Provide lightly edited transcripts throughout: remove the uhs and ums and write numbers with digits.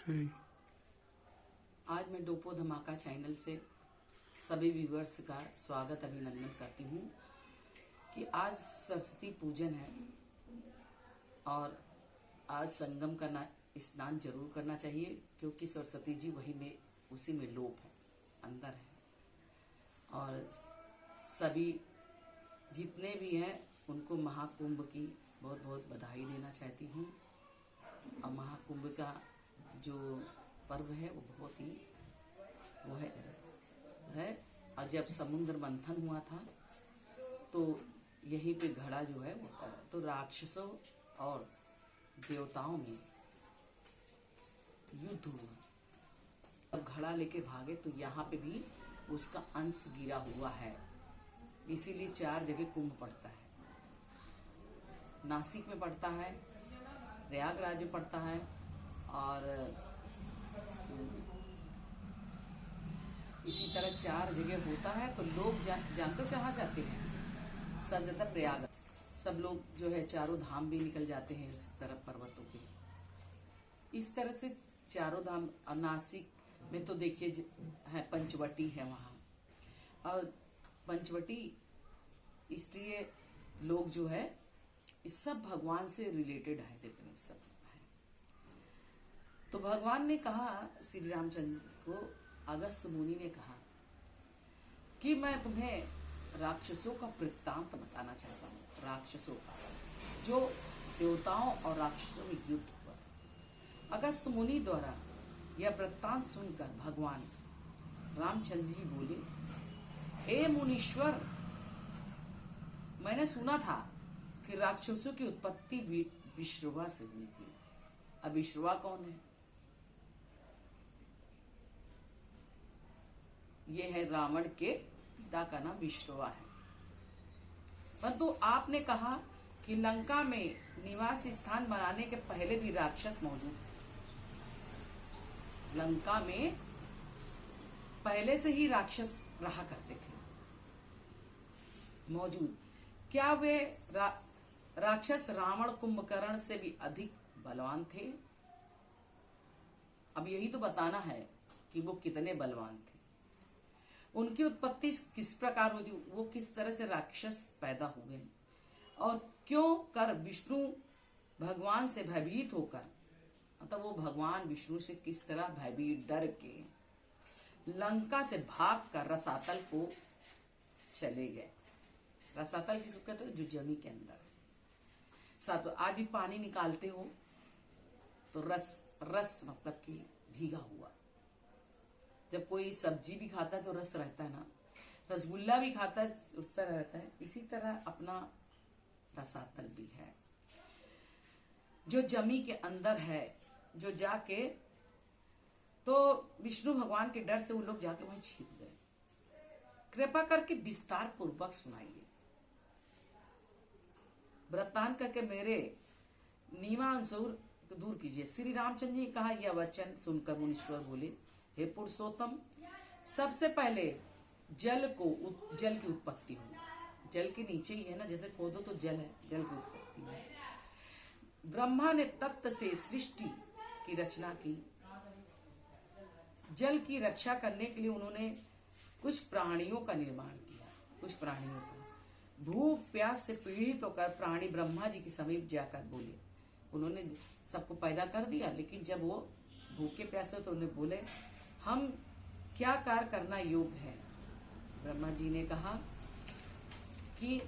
Free. आज मैं डोपो धमाका चैनल से सभी व्यूवर्स का स्वागत अभिनंदन करती हूँ कि आज सरस्वती पूजन है और आज संगम का स्नान जरूर करना चाहिए, क्योंकि सरस्वती जी वही में उसी में लोप है, अंदर है। और सभी जितने भी हैं उनको महाकुंभ की बहुत बहुत बधाई देना चाहती हूँ। और महाकुंभ का जो पर्व है वो बहुत ही वो है। और जब समुद्र मंथन हुआ था तो यहीं पे घड़ा जो है वो तो राक्षसों और देवताओं में युद्ध हुआ। अब घड़ा लेके भागे तो यहाँ पे भी उसका अंश गिरा हुआ है, इसीलिए 4 जगह कुंभ पड़ता है। नासिक में पड़ता है, प्रयागराज में पड़ता है और इसी तरह 4 जगह होता है। तो लोग जानते हो कहाँ जाते हैं? सब जाता प्रयाग। सब लोग जो है चारों धाम भी निकल जाते हैं इस तरफ पर्वतों पे। इस तरह से चारों धाम। और नासिक में तो देखिए है पंचवटी है वहाँ, और पंचवटी इसलिए लोग जो है इस सब भगवान से रिलेटेड है, जितने सब है। तो भगवान ने कहा श्री रामचंद्र को, अगस्त मुनि ने कहा कि मैं तुम्हें राक्षसों का वृत्तांत बताना चाहता हूँ। राक्षसों का जो देवताओं और राक्षसों में युद्ध हुआ। अगस्त मुनि द्वारा यह वृत्तांत सुनकर भगवान रामचंद्र जी बोले, हे मुनीश्वर, मैंने सुना था कि राक्षसों की उत्पत्ति विश्रवा से हुई थी। अब विश्रवा कौन है? ये है रावण के पिता का नाम विश्रवा है। परंतु आपने कहा कि लंका में निवास स्थान बनाने के पहले भी राक्षस मौजूद थे। लंका में पहले से ही राक्षस रहा करते थे मौजूद। क्या वे राक्षस रावण कुंभकर्ण से भी अधिक बलवान थे? अब यही तो बताना है कि वो कितने बलवान थे। उनकी उत्पत्ति किस प्रकार हुई, वो किस तरह से राक्षस पैदा हुए, और क्यों कर विष्णु भगवान से भयभीत होकर, मतलब वो भगवान विष्णु से किस तरह भयभीत डर के लंका से भागकर रसातल को चले गए। रसातल किसको कहते हैं? जो जमी के अंदर साथ आज भी पानी निकालते हो तो रस मतलब कि भीगा हुआ। जब कोई सब्जी भी खाता है तो रस रहता है ना, रसगुल्ला भी खाता है उस तरह रहता है। इसी तरह अपना रसातल भी है जो जमी के अंदर है, जो जाके तो विष्णु भगवान के डर से वो लोग जाके वहीं छिप गए। कृपा करके विस्तार पूर्वक सुनाइए, वृत्तांत करके मेरे नीवांशुर दूर कीजिए। श्री रामचंद्र जी ने कहा, यह वचन सुनकर मुनीश्वर बोले, हे पुरुषोत्तम, सबसे पहले जल की उत्पत्ति हुई। जल के नीचे ही है ना, जैसे खोदो तो जल है, जल की उत्पत्ति है। ब्रह्मा ने तत्व से सृष्टि की रचना की। जल की रक्षा करने के लिए उन्होंने कुछ प्राणियों का निर्माण किया। कुछ प्राणियों का भूख प्यास से पीड़ित होकर प्राणी ब्रह्मा जी के समीप जाकर बोले। उन्होंने सबको पैदा कर दिया, लेकिन जब वो भूखे प्यासे तो उन्हें बोले, हम क्या कार्य करना योग्य है? ब्रह्मा जी ने कहा कि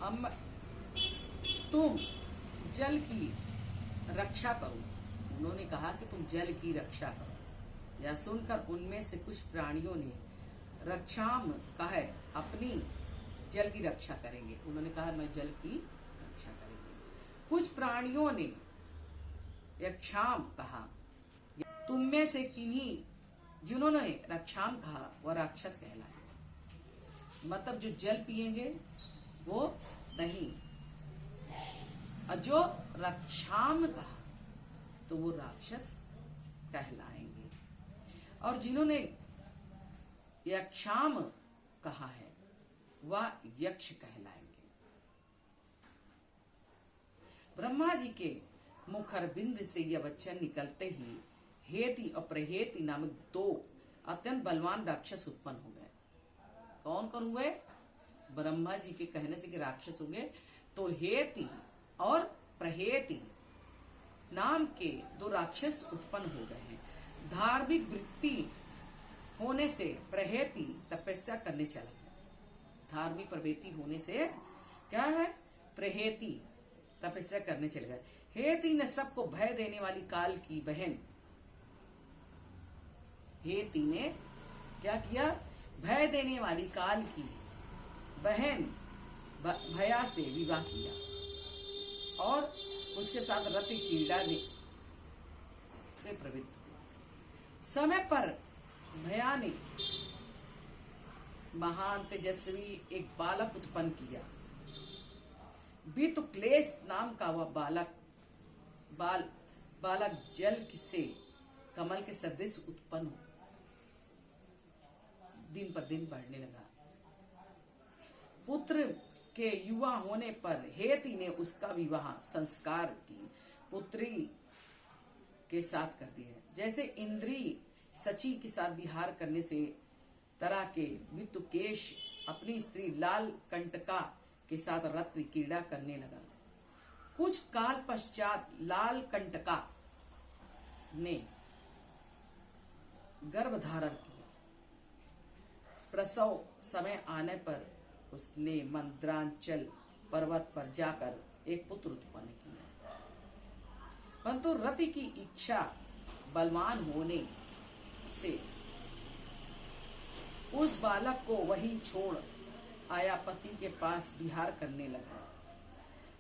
हम तुम जल की रक्षा करो। उन्होंने कहा कि तुम जल की रक्षा करो। यह सुनकर उनमें से कुछ प्राणियों ने रक्षाम कहा है, अपनी जल की रक्षा करेंगे। उन्होंने कहा मैं जल की रक्षा करेंगे। कुछ प्राणियों ने यक्षाम कहा। तुम में से किन्हीं जिन्होंने रक्षाम कहा वह राक्षस कहलाए। मतलब जो जल पिएंगे वो नहीं, और जो रक्षाम कहा तो वो राक्षस कहलाएंगे। और जिन्होंने यक्षाम कहा है वह यक्ष कहलाएंगे। ब्रह्मा जी के मुखरबिंद से यह वचन निकलते ही हेति और प्रहेति नामक दो अत्यंत बलवान राक्षस उत्पन्न हो गए। कौन कौन हुए? ब्रह्मा जी के कहने से कि राक्षस हो गए, तो हेति और प्रहेति नाम के दो राक्षस उत्पन्न हो गए हैं। धार्मिक वृत्ति होने से प्रहेति तपस्या करने चला गया। धार्मिक प्रवृत्ति होने से क्या है? प्रहेति तपस्या करने चले गए। हेति ने सबको भय देने वाली काल की बहन, हेति ने क्या किया? भय देने वाली काल की बहन भया से विवाह किया और उसके साथ रति क्रीड़ा में प्रवृत्त हुआ। समय पर भया ने महान तेजस्वी एक बालक उत्पन्न किया। बितुक्लेश नाम का वह बालक जल से कमल के सदृश उत्पन्न हो दिन पर दिन बढ़ने लगा। पुत्र के युवा होने पर हेति ने उसका विवाह संस्कार की पुत्री के साथ कर दिया। जैसे इंद्री सची के साथ विहार करने से तरह के वितुकेश अपनी स्त्री लाल कंटका के साथ रत्न क्रीड़ा करने लगा। कुछ काल पश्चात लाल कंटका ने गर्भ धारण किया। प्रसव समय आने पर उसने मंद्रांचल पर्वत पर जाकर एक पुत्र उत्पन्न किया, परंतु रति की इच्छा बलवान होने से उस बालक को वही छोड़ आया पति के पास विहार करने लगा।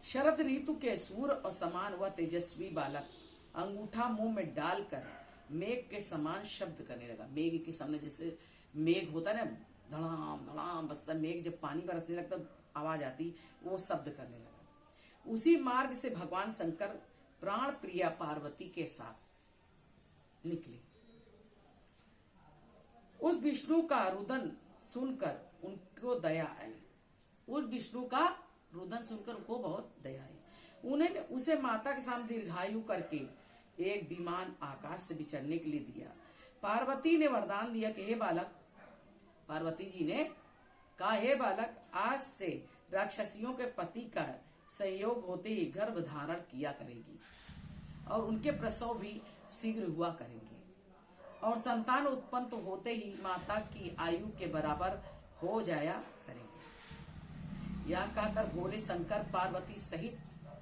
शरद ऋतु के सूर्य और समान वह तेजस्वी बालक अंगूठा मुंह में डालकर मेघ के समान शब्द करने लगा। मेघ के सामने जैसे मेघ होता है ना, धड़ाम धड़ाम बसता मेघ, जब पानी बरसने लगता आवाज आती, वो शब्द करने लगा। उसी मार्ग से भगवान शंकर प्राण प्रिया पार्वती के साथ निकले। उस विष्णु का रुदन सुनकर उनको दया आई। उस विष्णु का रुदन सुनकर उनको बहुत दया आई। उन्होंने उसे माता के सामने दीर्घायु करके एक विमान आकाश से विचरने के लिए दिया। पार्वती ने वरदान दिया कि हे बालक, पार्वती जी ने कहा, हे बालक, आज से राक्षसियों के पति का संयोग होते ही गर्भ धारण किया करेगी और उनके प्रसव भी शीघ्र हुआ करेंगे और संतान उत्पन्न तो होते ही माता की आयु के बराबर हो जाया करेंगे। यह कहकर भोले शंकर पार्वती सहित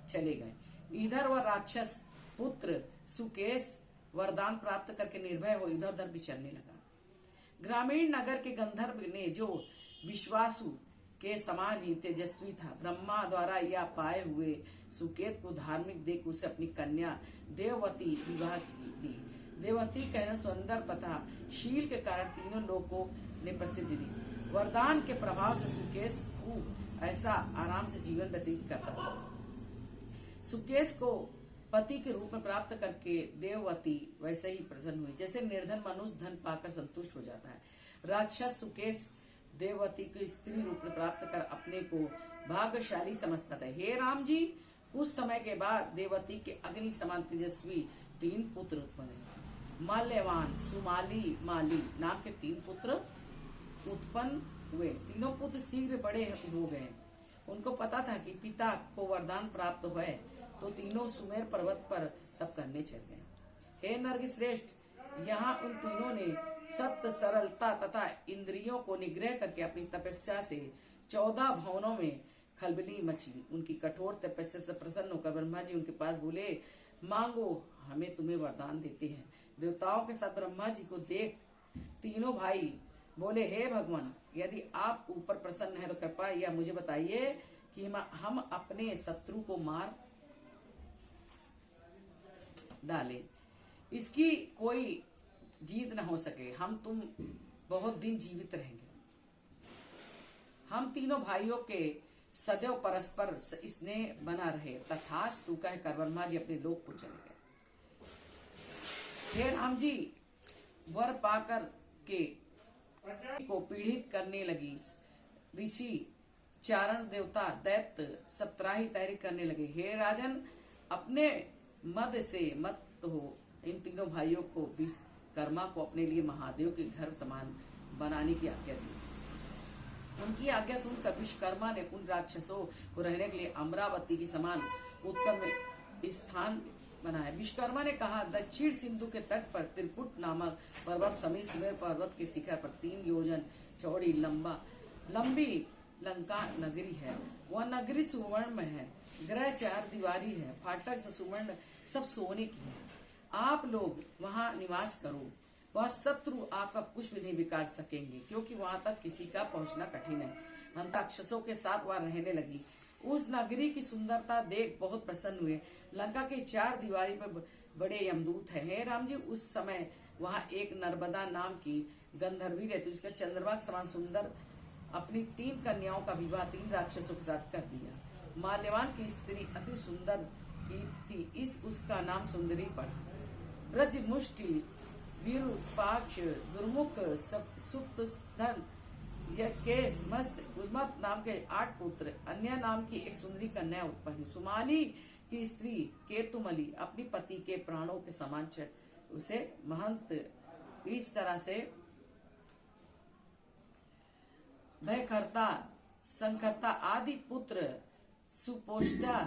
चले गए। इधर वह राक्षस पुत्र सुकेश वरदान प्राप्त करके निर्भय हो इधर उधर विचरने लगा। ग्रामीण नगर के गंधर्व ने, जो विश्वासु के समान ही तेजस्वी था, ब्रह्मा द्वारा यह पाए हुए सुकेत को धार्मिक देख उसे अपनी कन्या देववती विवाह दी। देववती कहना सुंदर तथा शील के कारण तीनों लोगों ने प्रसिद्धि दी। वरदान के प्रभाव से सुकेश खूब ऐसा आराम से जीवन व्यतीत करता था। सुकेश को पति के रूप में प्राप्त करके देववती वैसे ही प्रसन्न हुई जैसे निर्धन मनुष्य धन पाकर संतुष्ट हो जाता है। राक्षस सुकेश देववती को स्त्री रूप में प्राप्त कर अपने को भाग्यशाली समझता था। हे राम जी, कुछ समय के बाद देववती के अग्नि समान तेजस्वी 3 पुत्र उत्पन्न हुए। माल्यवान, सुमाली, माली नाम के 3 पुत्र उत्पन्न हुए। तीनों पुत्र शीघ्र बड़े हो गए। उनको पता था कि पिता को वरदान प्राप्त हुए तो तीनों सुमेर पर्वत पर तप करने चल गए। हे नर्ग श्रेष्ठ, यहाँ उन तीनों ने सत्य, सरलता तथा इंद्रियों को निग्रह करके अपनी तपस्या से 14 भवनों में खलबली मची। उनकी कठोर तपस्या से प्रसन्न होकर ब्रह्मा जी उनके पास बोले, मांगो, हमें तुम्हें वरदान देते हैं। देवताओं के साथ ब्रह्मा जी को देख तीनों भाई बोले, हे भगवान, यदि आप ऊपर प्रसन्न है तो कृपया यह मुझे बताइए कि हम अपने शत्रु को मार डालें, इसकी कोई जीत न हो सके, हम तुम बहुत दिन जीवित रहेंगे। हम तीनों भाइयों के सदैव परस्पर स्नेह बना रहे। तथास्तु कहकर ब्रह्मा जी अपने लोक को चले गए। हे राम जी, वर पाकर के को पीड़ित करने लगी ऋषि, चारण, देवता, दैत्य सब त्राही तैयारी करने लगे। हे राजन, अपने मद से मत हो। इन तीनों भाइयों को विश्वकर्मा को अपने लिए महादेव के घर समान बनाने की आज्ञा दी। उनकी आज्ञा सुनकर विश्वकर्मा ने उन राक्षसों को रहने के लिए अमरावती के समान उत्तम स्थान बनाया। विश्वकर्मा ने कहा, दक्षिण सिंधु के तट पर त्रिकुट नामक पर्वत समीप सुमेर पर्वत के शिखर पर 3 योजन चौड़ी लंबी लंका नगरी है। वह नगरी सुवर्ण में है, ग्रह 4 दीवारी है, फाटक से सुवर्ण सब सोने की है। आप लोग वहां निवास करो, वह शत्रु आपका कुछ भी नहीं बिगाड़ सकेंगे, क्योंकि वहां तक किसी का पहुंचना कठिन है। राक्षसों के साथ वह रहने लगी। उस नगरी की सुंदरता देख बहुत प्रसन्न हुए। लंका के 4 दीवारी पर बड़े यमदूत हैं। हे राम जी, उस समय वहां एक नर्मदा नाम की गंधर्वी रहती, उसका चंद्रमा के समान सुंदर अपनी 3 कन्याओं का विवाह 3 राक्षसों के साथ कर दिया। माल्यवान की स्त्री अति सुंदर की थी, इस उसका नाम सुंदरी पड़ा। ब्रज मुष्टि विरूपाक्ष दुर्मुख सुप्तस्थल यकेश मस्त उन्मत्त नाम के 8 पुत्र, अन्य नाम की एक सुंदरी कन्या उत्पन्न। सुमाली की स्त्री केतुमली अपनी पति के प्राणों के समान उसे महंत। इस तरह से भयकर्ता संकर्ता आदि पुत्र सुपोष्टा,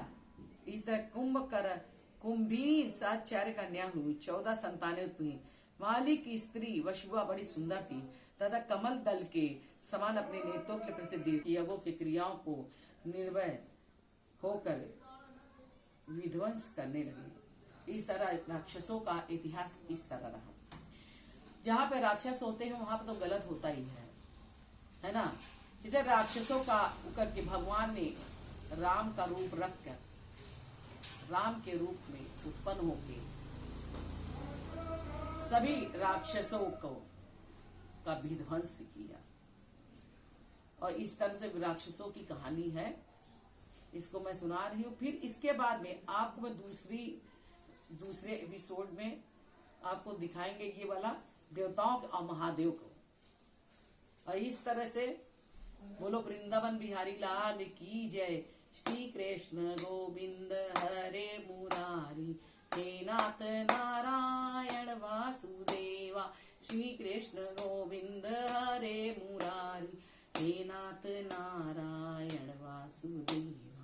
इस तरह कुंभिनी 7 चार कन्या हुई, 14 संतानें उत्पन्न। माली की स्त्री वशुआ बड़ी सुंदर थी तथा कमल दल के समान अपने नेत्रों के प्रसिद्ध यज्ञों की क्रियाओं को निर्भय होकर विध्वंस करने लगे। इस तरह राक्षसों का इतिहास इस तरह रहा। जहाँ पे राक्षस होते हैं वहां पे तो गलत होता ही है ना। इसे राक्षसों का करके भगवान ने राम का रूप रखकर राम के रूप में उत्पन्न होकर सभी राक्षसों को का विध्वंस किया। और इस तरह से राक्षसों की कहानी है, इसको मैं सुना रही हूँ। फिर इसके बाद में आपको मैं दूसरे एपिसोड में आपको दिखाएंगे ये वाला देवताओं और महादेव को। और इस तरह से बोलो वृंदावन बिहारी लाल की जय। श्री कृष्ण गोविंद हरे मुरारी, हे नाथ नारायण वासुदेवा। श्री कृष्ण गोविंद हरे मुरारी, हे नाथ नारायण वासुदेवा।